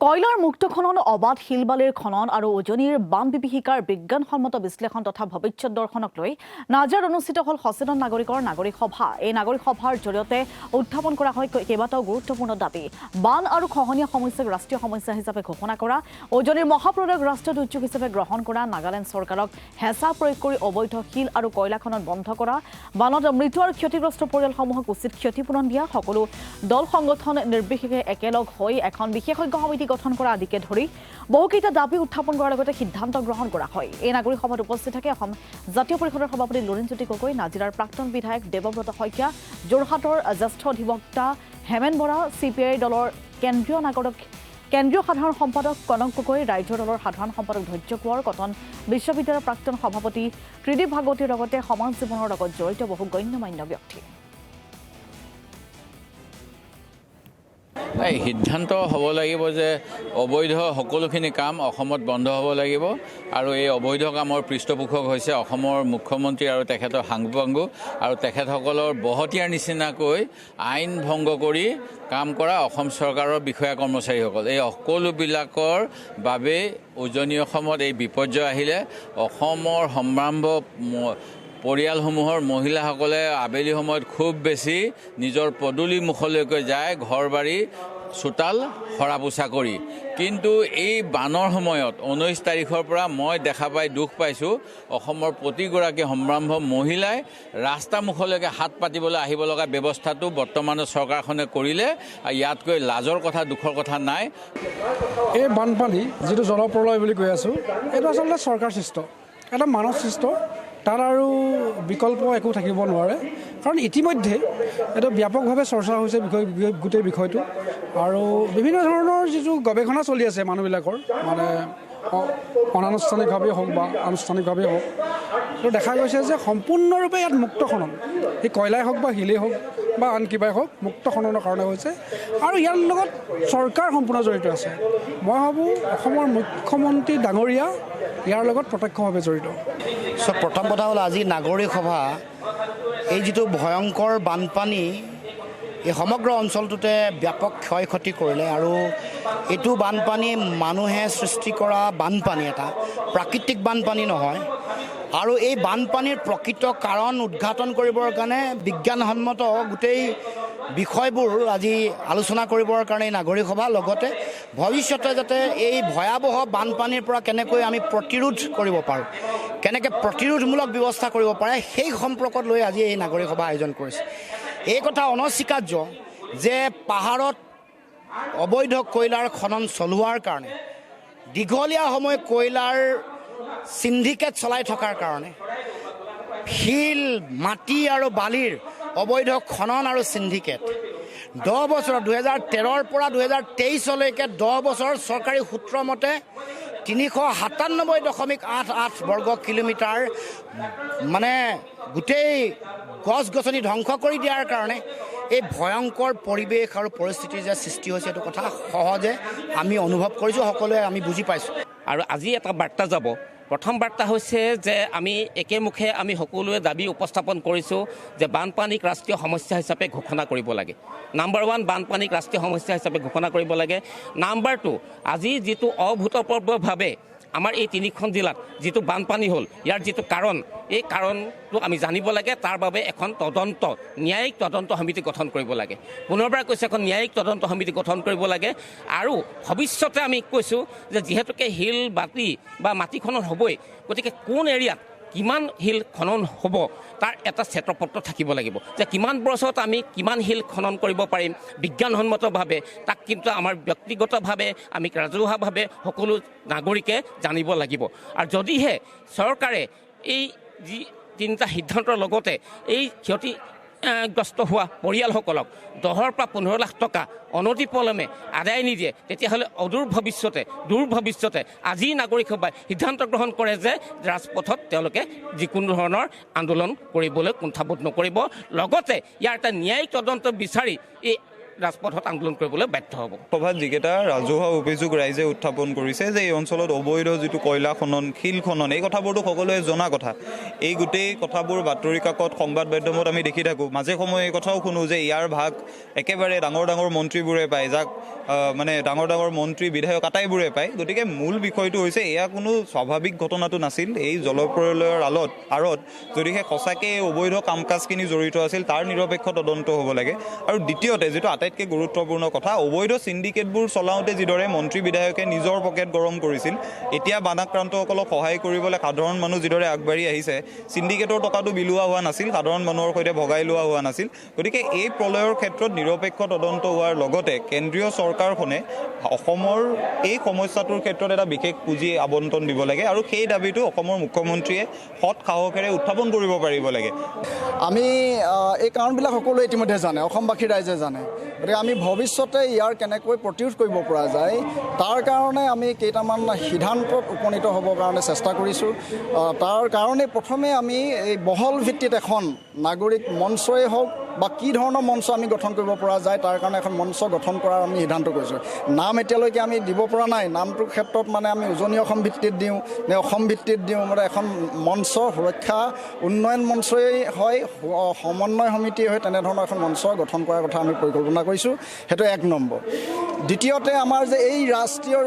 কয়লাৰ মুক্ত খনন অবাধ শিলবালিৰ খনন আৰু উজনিৰ বান বিভীষিকাৰ বিজ্ঞানসন্মত বিশ্লেষণ তথা ভৱিষ্যত দৰ্শনক লৈ নাজিৰাত অনুষ্ঠিত হ'ল সচেতন নাগৰিক সভা। এই নাগৰিক সভাৰ জৰিয়তে উত্থাপন কৰা হয় কেইবাটাও গুৰুত্বপূৰ্ণ দাবী। বান আৰু খহনীয়া সমস্যাক ৰাষ্ট্ৰীয় সমস্যা হিচাপে ঘোষণা কৰা, উজনিৰ মহাপ্ৰলয়ক ৰাষ্ট্ৰীয় দুৰ্যোগ হিচাপে গ্ৰহণ কৰা, নাগালেণ্ড চৰকাৰক হেঁচা প্ৰয়োগ কৰি অবৈধ শিল আৰু কয়লা খনন বন্ধ কৰা, বানত মৃত আৰু ক্ষতিগ্ৰস্ত পৰিয়ালসমূহক উচিত ক্ষতিপূৰণ দিয়া, সকলো দল সংগঠন নিৰ্বিশেষে একেলগ হৈ এখন বিশেষজ্ঞ সমিতি গঠন কৰা আদিকে ধৰি বহুকেইটা দাবী উত্থাপন কৰাৰ লগতে সিদ্ধান্ত গ্ৰহণ কৰা হয়। এই নাগৰিক সভাত উপস্থিত থাকে অসম জাতীয় পৰিষদৰ সভাপতি লুৰিণজ্যোতি গগৈ, নাজিৰাৰ প্ৰাক্তন বিধায়ক দেৱব্ৰত শইকীয়া, যোৰহাটৰ জ্যেষ্ঠ অধিবক্তা হেমেন বৰা, CPI দলৰ কেন্দ্ৰীয় সাধাৰণ সম্পাদক কনক গগৈ, ৰাইজৰ দলৰ সাধাৰণ সম্পাদক ধৈৰ্য কোঁৱৰ, কটন বিশ্ববিদ্যালয়ৰ প্ৰাক্তন সভাপতি ত্ৰিদীপ ভাগৱতীৰ লগতে সমাজ জীৱনৰ লগত জড়িত বহু গণ্যমান্য ব্যক্তি। সিদ্ধান্ত হ'ব লাগিব যে অবৈধ সকলোখিনি কাম অসমত বন্ধ হ'ব লাগিব আৰু এই অবৈধ কামৰ পৃষ্ঠপোষক হৈছে অসমৰ মুখ্যমন্ত্ৰী আৰু তেখেতৰ সাংবাংগু আৰু তেখেতসকলৰ বহতীয়াৰ নিচিনাকৈ আইন ভংগ কৰি কাম কৰা অসম চৰকাৰৰ বিষয়া কৰ্মচাৰীসকল। এই সকলোবিলাকৰ বাবে উজনি অসমত এই বিপৰ্যয় আহিলে অসমৰ সম্ভ্ৰান্ত পৰিয়ালসমূহৰ মহিলাসকলে আবেলি সময়ত খুব বেছি নিজৰ পদূলি মুখলৈকে যায়, ঘৰ বাৰী চোতাল সৰা পোছা কৰি। কিন্তু এই বানৰ সময়ত 19 তাৰিখৰ পৰা মই দেখা পাই দুখ পাইছোঁ, অসমৰ প্ৰতিগৰাকী সম্ভ্ৰান্ত মহিলাই ৰাস্তা মুখলৈকে হাত পাতিবলৈ আহিব লগা ব্যৱস্থাটো বৰ্তমানৰ চৰকাৰখনে কৰিলে। ইয়াতকৈ লাজৰ কথা, দুখৰ কথা নাই। এই বানপানী যিটো জলপ্ৰলয় বুলি কৈ আছোঁ, এইটো আচলতে চৰকাৰ সৃষ্ট, এটা মানৱ সৃষ্ট। তাৰ আৰু বিকল্প একো থাকিব নোৱাৰে, কাৰণ ইতিমধ্যে এইটো ব্যাপকভাৱে চৰ্চা হৈছে গোটেই বিষয়টো। আৰু বিভিন্ন ধৰণৰ যিটো গৱেষণা চলি আছে মানুহবিলাকৰ, মানে অনানুষ্ঠানিকভাৱেই হওক বা আনুষ্ঠানিকভাৱেই হওক, তো দেখা গৈছে যে সম্পূৰ্ণৰূপে ইয়াত মুক্ত খনন, এই কয়লাই হওক বা শিলেই হওক বা আন কিবাই হওক, মুক্ত খননৰ কাৰণে হৈছে। আৰু ইয়াৰ লগত চৰকাৰ সম্পূৰ্ণ জড়িত আছে। মই ভাবোঁ অসমৰ মুখ্যমন্ত্ৰী ডাঙৰীয়া ইয়াৰ লগত প্ৰত্যক্ষভাৱে জড়িত। প্ৰথম কথা হ'ল আজি নাগৰিক সভা, এই যিটো ভয়ংকৰ বানপানী এই সমগ্ৰ অঞ্চলটোতে ব্যাপক ক্ষয় ক্ষতি কৰিলে আৰু এইটো বানপানী মানুহে সৃষ্টি কৰা বানপানী, এটা প্ৰাকৃতিক বানপানী নহয়। আৰু এই বানপানীৰ প্ৰকৃত কাৰণ উদ্ঘাটন কৰিবৰ কাৰণে বিজ্ঞানসন্মত গোটেই বিষয়বোৰ আজি আলোচনা কৰিবৰ কাৰণে নাগৰিক সভা, লগতে ভৱিষ্যতে যাতে এই ভয়াৱহ বানপানীৰ পৰা কেনেকৈ আমি প্ৰতিৰোধ কৰিব পাৰোঁ, কেনেকৈ প্ৰতিৰোধমূলক ব্যৱস্থা কৰিব পাৰে, সেই সম্পৰ্কত লৈ আজি এই নাগৰিক সভা আয়োজন কৰিছে। এই কথা অনস্বীকাৰ্য যে পাহাৰত অবৈধ কয়লাৰ খনন চলোৱাৰ কাৰণে, দীঘলীয়া সময় কয়লাৰ চিণ্ডিকেট চলাই থকাৰ কাৰণে, শিল, মাটি আৰু বালিৰ অবৈধ খনন আৰু চিণ্ডিকেট 10 বছৰ 2013ৰ পৰা 2023লৈকে 10 বছৰ চৰকাৰী সূত্ৰ মতে 397.88 বৰ্গ কিলোমিটাৰ মানে গোটেই গছ গছনি ধ্বংস কৰি দিয়াৰ কাৰণে এই ভয়ংকৰ পৰিৱেশ আৰু পৰিস্থিতিৰ যে সৃষ্টি হৈছে, এইটো কথা সহজে আমি অনুভৱ কৰিছোঁ, সকলোৱে আমি বুজি পাইছোঁ। আৰু আজি এটা বাৰ্তা যাব। প্ৰথম বাৰ্তা হৈছে যে আমি একেমুখে আমি সকলোৱে দাবী উপস্থাপন কৰিছোঁ যে বানপানীক ৰাষ্ট্ৰীয় সমস্যা হিচাপে ঘোষণা কৰিব লাগে। নাম্বাৰ 1, বানপানীক ৰাষ্ট্ৰীয় সমস্যা হিচাপে ঘোষণা কৰিব লাগে। নাম্বাৰ 2, আজি যিটো অভূতপূৰ্বভাৱে আমাৰ এই 3খন জিলাত যিটো বানপানী হ'ল, ইয়াৰ যিটো কাৰণ, এই কাৰণটো আমি জানিব লাগে। তাৰ বাবে এখন ন্যায়িক তদন্ত সমিতি গঠন কৰিব লাগে। পুনৰবাৰ কৈছোঁ, এখন ন্যায়িক তদন্ত সমিতি গঠন কৰিব লাগে। আৰু ভৱিষ্যতে আমি কৈছোঁ যে যিহেতুকে শিল, বাতি বা মাটি খনন হ'বই, গতিকে কোন এৰিয়াত কিমান শিল খনন হ'ব তাৰ এটা শ্বেতপত্ৰ থাকিব লাগিব, যে কিমান বছৰত আমি কিমান শিল খনন কৰিব পাৰিম বিজ্ঞানসন্মতভাৱে। তাক কিন্তু আমাৰ ব্যক্তিগতভাৱে, আমি ৰাজহুৱাভাৱে সকলো নাগৰিকে জানিব লাগিব। আৰু যদিহে চৰকাৰে এই যি 3টা সিদ্ধান্তৰ লগতে এই ক্ষতিগ্ৰস্ত হোৱা পৰিয়ালসকলক 10ৰ পৰা 15 লাখ টকা অনতিপলমে আদায় নিদিয়ে, তেতিয়াহ'লে দূৰ ভৱিষ্যতে আজি নাগৰিক সভাই সিদ্ধান্ত গ্ৰহণ কৰে যে ৰাজপথত তেওঁলোকে যিকোনো ধৰণৰ আন্দোলন কৰিবলৈ কুণ্ঠাবোধ নকৰিব। লগতে ইয়াৰ এটা ন্যায়িক তদন্ত বিচাৰি এই ৰাজপথত আন্দোলন কৰিবলৈ বাধ্য হ'ব। সভাত যিকেইটা ৰাজহুৱা অভিযোগ ৰাইজে উত্থাপন কৰিছে যে এই অঞ্চলত অবৈধ যিটো কয়লা খনন, শিল খনন, এই কথাবোৰতো সকলোৱে জনা কথা। এই গোটেই কথাবোৰ বাতৰি কাকত, সংবাদ মাধ্যমত আমি দেখি থাকোঁ। মাজে সময়ে এই কথাও শুনো যে ইয়াৰ ভাগ একেবাৰে ডাঙৰ ডাঙৰ মন্ত্ৰীবোৰে পায়, যাক মানে ডাঙৰ ডাঙৰ মন্ত্ৰী, বিধায়ক আটাইবোৰে পায়। গতিকে মূল বিষয়টো হৈছে এয়া কোনো স্বাভাৱিক ঘটনাটো নাছিল। এই জলপ্ৰলয়ৰ আঁৰত যদিহে সঁচাকৈ এই অবৈধ কাম কাজখিনি জড়িত আছিল, তাৰ নিৰপেক্ষ তদন্ত হ'ব লাগে। আৰু দ্বিতীয়তে যিটো আটাইতকৈ গুৰুত্বপূৰ্ণ কথা, অবৈধ চিণ্ডিকেটবোৰ চলাওঁতে যিদৰে মন্ত্ৰী বিধায়কে নিজৰ পকেট গৰম কৰিছিল, এতিয়া বানাক্ৰান্তসকলক সহায় কৰিবলৈ সাধাৰণ মানুহ যিদৰে আগবাঢ়ি আহিছে, চিণ্ডিকেটৰ টকাটো বিলোৱা হোৱা নাছিল, সাধাৰণ মানুহৰ সৈতে ভগাই লোৱা হোৱা নাছিল। গতিকে এই প্ৰলয়ৰ ক্ষেত্ৰত নিৰপেক্ষ তদন্ত হোৱাৰ লগতে কেন্দ্ৰীয় চৰকাৰখনে অসমৰ এই সমস্যাটোৰ ক্ষেত্ৰত এটা বিশেষ পুঁজি আবণ্টন দিব লাগে আৰু সেই দাবীটো অসমৰ মুখ্যমন্ত্ৰীয়ে সৎ সাহসেৰে উত্থাপন কৰিব পাৰিব লাগে। আমি এই কাৰণবিলাক সকলোৱে ইতিমধ্যে জানে, অসমবাসী ৰাইজে জানে। গতিকে আমি ভৱিষ্যতে ইয়াৰ কেনেকৈ প্ৰতিৰোধ কৰিব পৰা যায় তাৰ কাৰণে আমি কেইটামান সিদ্ধান্তত উপনীত হ'বৰ কাৰণে চেষ্টা কৰিছোঁ। তাৰ কাৰণে প্ৰথমে আমি এই বহল ভিত্তিত এখন নাগৰিক মঞ্চই হওক বা কি ধৰণৰ মঞ্চ আমি গঠন কৰিব পৰা যায় তাৰ কাৰণে এখন মঞ্চ গঠন কৰাৰ আমি সিদ্ধান্ত কৰিছোঁ। নাম এতিয়ালৈকে আমি দিব পৰা নাই। নামটোৰ ক্ষেত্ৰত মানে আমি উজনি অসম ভিত্তিত দিওঁ নে অসম ভিত্তিত দিওঁ, মানে এখন মঞ্চ সুৰক্ষা উন্নয়ন মঞ্চই হয়, সমন্বয় সমিতি হয়, তেনেধৰণৰ এখন মঞ্চ গঠন কৰাৰ কথা আমি পৰিকল্পনা কৰিছোঁ। সেইটো 1 নম্বৰ। দ্বিতীয়তে আমাৰ যে এই ৰাষ্ট্ৰীয়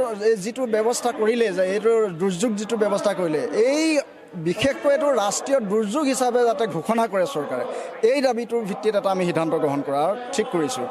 যিটো ব্যৱস্থা কৰিলে, যে এইটো দুৰ্যোগ যিটো ব্যৱস্থা কৰিলে, এই বিশেষকৈ এইটো ৰাষ্ট্ৰীয় দুৰ্যোগ হিচাপে যাতে ঘোষণা কৰে চৰকাৰে, এই দাবীটোৰ ভিত্তিত এটা আমি সিদ্ধান্ত গ্ৰহণ কৰাৰ ঠিক কৰিছোঁ।